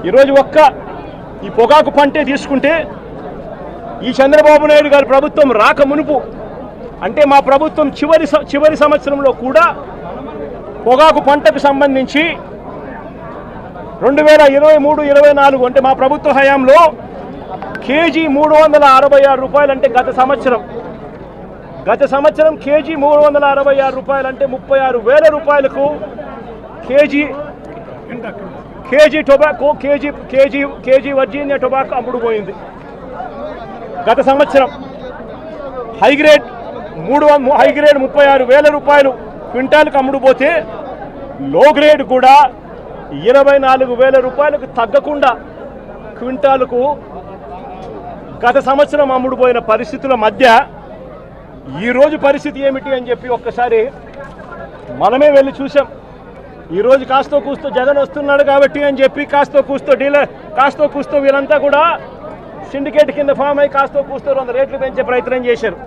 ఈరోజు ఈ పొగాకు పంటే తీసుకుంటే ఈ చంద్రబాబు నాయుడు గారి ప్రభుత్వం రాక మునుపు అంటే మా ప్రభుత్వం చివరి సంవత్సరంలో కూడా పొగాకు పంటకు సంబంధించి 2023-24 అంటే మా ప్రభుత్వ హయాంలో కేజీ 366 రూపాయలు అంటే గత సంవత్సరం కేజీ 366 రూపాయలు అంటే 36,000 రూపాయలకు KG tobacco KG Virginia tobacco అమ్ముడుపోయింది. గత సంవత్సరం హైగ్రేడ్ 36,000 రూపాయలు క్వింటాల్కి అమ్ముడుపోతే లో గ్రేడ్ కూడా 24,000 రూపాయలకు తగ్గకుండా క్వింటాలకు గత సంవత్సరం అమ్ముడుపోయిన పరిస్థితుల మధ్య ఈరోజు పరిస్థితి ఏమిటి అని చెప్పి ఒక్కసారి మనమే వెళ్ళి చూసాం. ఈరోజు కాస్తో కూస్తో జగన్ వస్తున్నాడు కాబట్టి అని చెప్పి కాస్తో కూస్తో వీళ్ళంతా కూడా సిండికేట్ కింద ఫామ్ అయ్యి కాస్తో కూస్తో 100 రేట్లు పెంచే ప్రయత్నం చేశారు.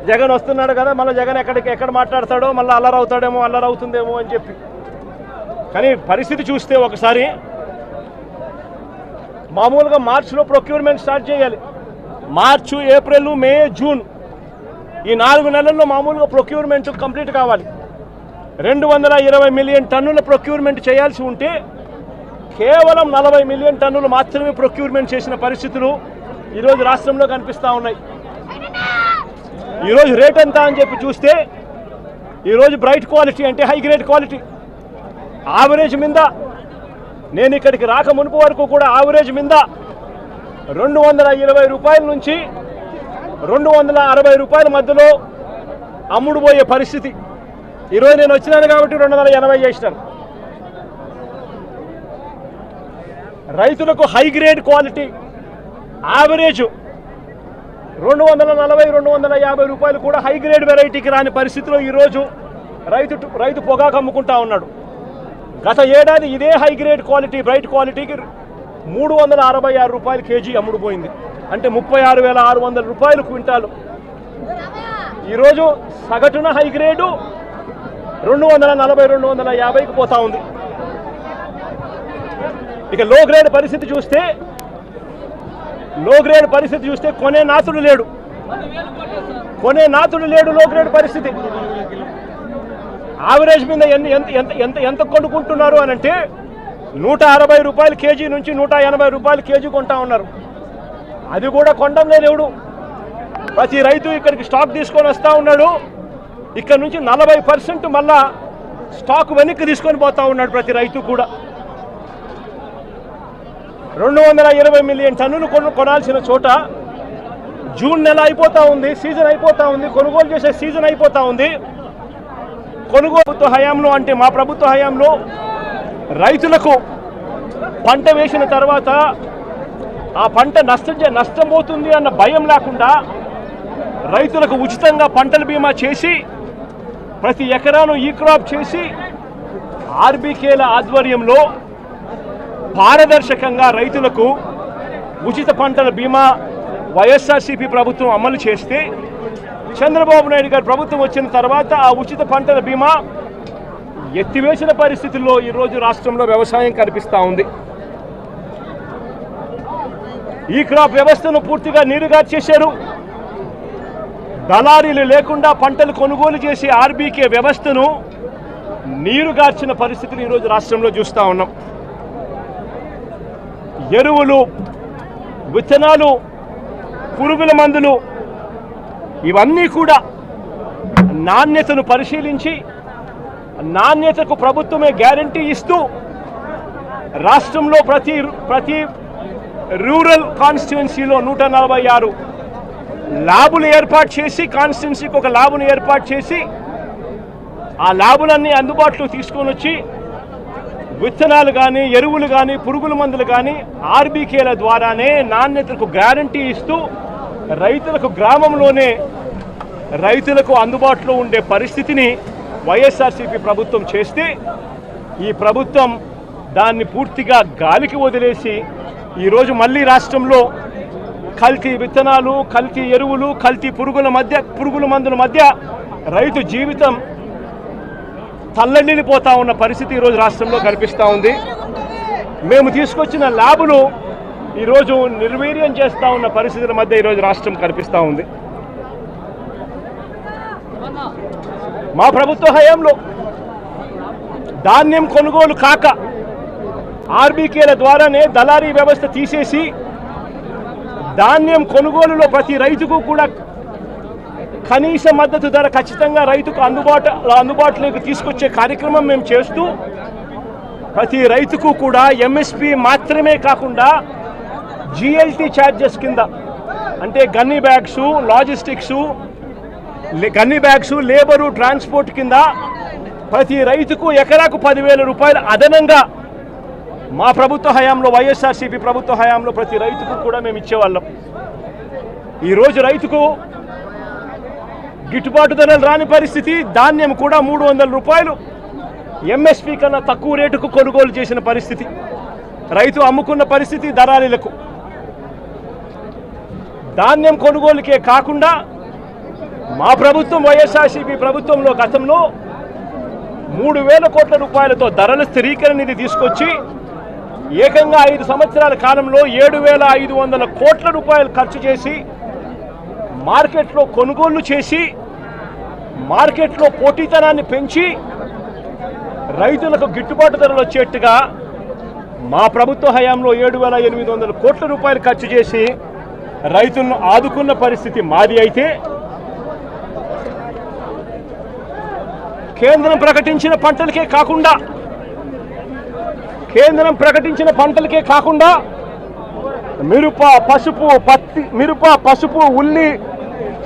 జగన్ వస్తున్నాడు కదా, మళ్ళీ జగన్ ఎక్కడ మాట్లాడతాడో మళ్ళీ అల్లరవుతుందేమో అని చెప్పి. కానీ పరిస్థితి చూస్తే ఒకసారి మామూలుగా మార్చిలో ప్రొక్యూర్మెంట్ స్టార్ట్ చేయాలి. మార్చి, ఏప్రిల్, మే, జూన్ ఈ 4 నెలల్లో మామూలుగా ప్రొక్యూర్మెంట్ కంప్లీట్ కావాలి. 220 మిలియన్ టన్నుల ప్రొక్యూర్మెంట్ చేయాల్సి ఉంటే కేవలం 40 మిలియన్ టన్నులు మాత్రమే ప్రొక్యూర్మెంట్ చేసిన పరిస్థితులు ఈరోజు రాష్ట్రంలో కనిపిస్తూ ఉన్నాయి. ఈరోజు రేట్ ఎంత అని చెప్పి చూస్తే ఈరోజు బ్రైట్ క్వాలిటీ అంటే హై గ్రేడ్ క్వాలిటీ ఆవరేజ్ మీద నేను ఇక్కడికి రాక మునుపు వరకు కూడా ఆవరేజ్ మీద 220 రూపాయల నుంచి 260 రూపాయల మధ్యలో అమ్ముడుపోయే పరిస్థితి. ఈరోజు నేను వచ్చినాను కాబట్టి 280 చేసినాను. రైతులకు హై గ్రేడ్ క్వాలిటీ యావరేజ్ 240-250 రూపాయలు కూడా హై గ్రేడ్ వెరైటీకి రాని పరిస్థితిలో ఈరోజు రైతు పొగాకు అమ్ముకుంటా ఉన్నాడు. గత ఏడాది ఇదే హై గ్రేడ్ క్వాలిటీ బ్రైట్ క్వాలిటీకి 366 రూపాయలు కేజీ అమ్ముడుపోయింది. అంటే 36,600 రూపాయలు క్వింటాలు. ఈరోజు సగటున హై గ్రేడు 240-250కి పోతా ఉంది. ఇక లో గ్రేడ్ పరిస్థితి చూస్తే కొనే నాతుడు లేడు. లో గ్రేడ్ పరిస్థితి. యావరేజ్ మీద ఎంత కొనుక్కుంటున్నారు అని అంటే 160 రూపాయలు కేజీ నుంచి 180 రూపాయలు కేజీ కొంటా ఉన్నారు. అది కూడా కొండం లేదు ఎవడు. ప్రతి రైతు ఇక్కడికి స్టాక్ తీసుకొని వస్తూ ఉన్నాడు. ఇక్కడ నుంచి 40% మళ్ళా స్టాక్ వెనక్కి తీసుకొని పోతా ఉన్నాడు ప్రతి రైతు కూడా. 220 మిలియన్ టన్నులు కొనాల్సిన చోట జూన్ నెల అయిపోతా ఉంది, సీజన్ అయిపోతా ఉంది, కొనుగోలు చేసే సీజన్ అయిపోతా ఉంది. హయాంలో అంటే మా ప్రభుత్వ హయాంలో రైతులకు పంట వేసిన తర్వాత ఆ పంట నష్టం పోతుంది అన్న భయం లేకుండా రైతులకు ఉచితంగా పంటల బీమా చేసి ప్రతి ఎకరాను ఈ క్రాప్ చేసి ఆర్బీకేల ఆధ్వర్యంలో పారదర్శకంగా రైతులకు ఉచిత పంటల బీమా వైఎస్ఆర్సీపీ ప్రభుత్వం అమలు చేస్తే చంద్రబాబు నాయుడు గారి ప్రభుత్వం వచ్చిన తర్వాత ఆ ఉచిత పంటల బీమా ఎత్తివేసిన పరిస్థితుల్లో ఈరోజు రాష్ట్రంలో వ్యవసాయం కనిపిస్తూ ఉంది. ఈ క్రాప్ వ్యవస్థను పూర్తిగా నీరుగార్చేశారు. దళారీలు లేకుండా పంటలు కొనుగోలు చేసి ఆర్బీకే వ్యవస్థను నీరుగార్చిన పరిస్థితులు ఈరోజు రాష్ట్రంలో చూస్తూ ఉన్నాం. ఎరువులు, విత్తనాలు, పురుగుల మందులు ఇవన్నీ కూడా నాణ్యతను పరిశీలించి నాణ్యతకు ప్రభుత్వమే గ్యారంటీ ఇస్తూ రాష్ట్రంలో ప్రతి రూరల్ కాన్స్టిట్యుయెన్సీలో 146 ల్యాబులు ఏర్పాటు చేసి కాన్స్టిట్యుయెన్సీకి ఒక ల్యాబ్ను ఏర్పాటు చేసి ఆ ల్యాబులన్నీ అందుబాటులో తీసుకొని వచ్చి విత్తనాలు కానీ ఎరువులు కానీ పురుగుల మందులు కానీ ఆర్బీకేల ద్వారానే నాణ్యతకు గ్యారంటీ ఇస్తూ రైతులకు గ్రామంలోనే రైతులకు అందుబాటులో ఉండే పరిస్థితిని వైఎస్ఆర్సీపీ ప్రభుత్వం చేస్తే ఈ ప్రభుత్వం దాన్ని పూర్తిగా గాలికి వదిలేసి ఈరోజు మళ్ళీ రాష్ట్రంలో కల్తీ విత్తనాలు, కల్తీ ఎరువులు, కల్తీ పురుగుల మందుల మధ్య రైతు జీవితం తల్లడిల్లిపోతా ఉన్న పరిస్థితి ఈరోజు రాష్ట్రంలో కనిపిస్తూ ఉంది. మేము తీసుకొచ్చిన ల్యాబులు ఈరోజు నిర్వీర్యం చేస్తూ ఉన్న పరిస్థితుల మధ్య ఈరోజు రాష్ట్రం కనిపిస్తూ ఉంది. మా ప్రభుత్వ హయాంలో ధాన్యం కొనుగోలు కాక ఆర్బీకేల ద్వారానే దళారీ వ్యవస్థ తీసేసి ధాన్యం కొనుగోలులో ప్రతి రైతుకు కూడా కనీస మద్దతు ధర ఖచ్చితంగా రైతుకు అందుబాటులోకి తీసుకొచ్చే కార్యక్రమం మేము చేస్తూ ప్రతి రైతుకు కూడా ఎంఎస్పి మాత్రమే కాకుండా జిఎల్టీ ఛార్జెస్ కింద అంటే gunny bags, logistics, gunny bags, labour, transport కింద ప్రతి రైతుకు ఎకరాకు 10,000 రూపాయలు అదనంగా మా ప్రభుత్వ హయాంలో, వైఎస్ఆర్సీపీ ప్రభుత్వ హయాంలో ప్రతి రైతుకు కూడా మేము ఇచ్చేవాళ్ళం. ఈరోజు రైతుకు గిట్టుబాటు ధరలు రాని పరిస్థితి, ధాన్యం కూడా 300 రూపాయలు ఎంఎస్పీ కన్నా తక్కువ రేటుకు కొనుగోలు చేసిన పరిస్థితి, రైతు అమ్ముకున్న పరిస్థితి దళారీలకు. ధాన్యం కొనుగోలుకే కాకుండా మా ప్రభుత్వం వైఎస్ఆర్సీపీ ప్రభుత్వంలో గతంలో 3,000 కోట్ల రూపాయలతో ధరల స్థిరీకరణ నిధి తీసుకొచ్చి ఏకంగా 5 సంవత్సరాల కాలంలో 7,500 కోట్ల రూపాయలు ఖర్చు చేసి మార్కెట్లో కొనుగోళ్లు చేసి మార్కెట్లో పోటీతనాన్ని పెంచి రైతులకు గిట్టుబాటు ధరలు వచ్చేట్టుగా మా ప్రభుత్వ హయాంలో 7,800 కోట్ల రూపాయలు ఖర్చు చేసి రైతులను ఆదుకున్న పరిస్థితి మాది. అయితే కేంద్రం ప్రకటించిన పంటలకే కాకుండా మిరప, పసుపు, ఉల్లి,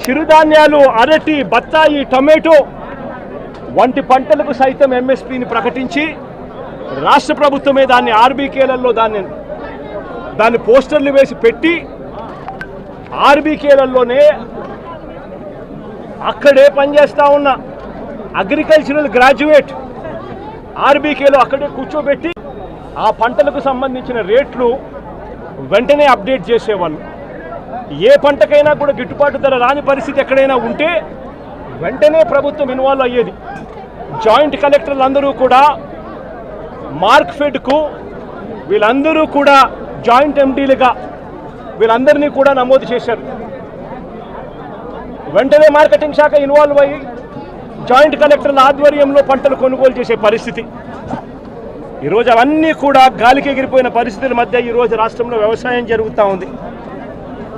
చిరుధాన్యాలు, అరటి, బత్తాయి, టొమాటో వంటి పంటలకు సైతం ఎంఎస్పీని ప్రకటించి రాష్ట్ర ప్రభుత్వమే దాన్ని ఆర్బీకేలలో దాన్ని పోస్టర్లు వేసి పెట్టి ఆర్బీకేలలోనే అక్కడే పనిచేస్తూ ఉన్న అగ్రికల్చరల్ గ్రాడ్యుయేట్ ఆర్బీకేలో అక్కడే కూర్చోబెట్టి ఆ పంటలకు సంబంధించిన రేట్లు వెంటనే అప్డేట్ చేసేవాళ్ళు. ఏ పంటకైనా కూడా గిట్టుబాటు ధర రాని పరిస్థితి ఎక్కడైనా ఉంటే వెంటనే ప్రభుత్వం ఇన్వాల్వ్ అయ్యేది. జాయింట్ కలెక్టర్లు అందరూ కూడా మార్క్ఫెడ్కు వీళ్ళందరూ కూడా జాయింట్ ఎండీలుగా వీళ్ళందరినీ కూడా నమోదు చేశారు. వెంటనే మార్కెటింగ్ శాఖ ఇన్వాల్వ్ అయ్యి జాయింట్ కలెక్టర్ల ఆధ్వర్యంలో పంటలు కొనుగోలు చేసే పరిస్థితి. ఈరోజు అవన్నీ కూడా గాలికి ఎగిరిపోయిన పరిస్థితుల మధ్య ఈరోజు రాష్ట్రంలో వ్యవసాయం జరుగుతూ ఉంది.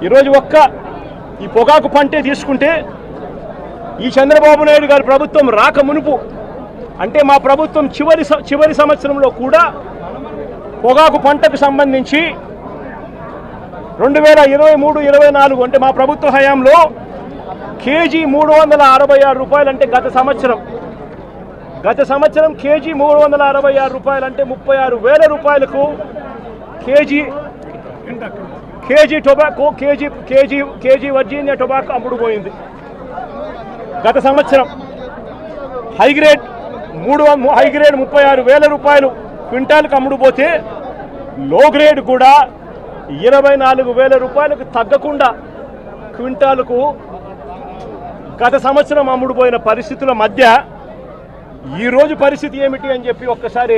ఈరోజు ఈ పొగాకు పంటే తీసుకుంటే ఈ చంద్రబాబు నాయుడు గారి ప్రభుత్వం రాక మునుపు అంటే మా ప్రభుత్వం చివరి సంవత్సరంలో కూడా పొగాకు పంటకు సంబంధించి 2023-24 అంటే మా ప్రభుత్వ హయాంలో కేజీ 366 రూపాయలు అంటే గత సంవత్సరం కేజీ 366 రూపాయలు అంటే 36,000 రూపాయలకు KG tobacco KG Virginia tobacco అమ్ముడుపోయింది. గత సంవత్సరం హైగ్రేడ్ 36,000 రూపాయలు క్వింటాల్కి అమ్ముడుపోతే లో గ్రేడ్ కూడా 24,000 రూపాయలకు తగ్గకుండా క్వింటాలకు గత సంవత్సరం అమ్ముడుపోయిన పరిస్థితుల మధ్య ఈరోజు పరిస్థితి ఏమిటి అని చెప్పి ఒక్కసారి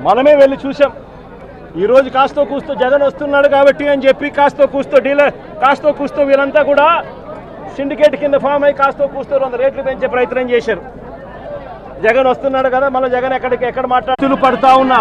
మనమే వెళ్ళి చూసాం. ఈరోజు కాస్తో కూస్తో జగన్ వస్తున్నాడు కాబట్టి అని చెప్పి కాస్తో కూస్తో వీళ్ళంతా కూడా సిండికేట్ కింద ఫామ్ అయ్యి కాస్తో కూస్తో 100 రేట్లు పెంచే ప్రయత్నం చేశారు. జగన్ వస్తున్నాడు కదా, మళ్ళీ జగన్ ఎక్కడ మాట్లాడుతూ పడతా ఉన్న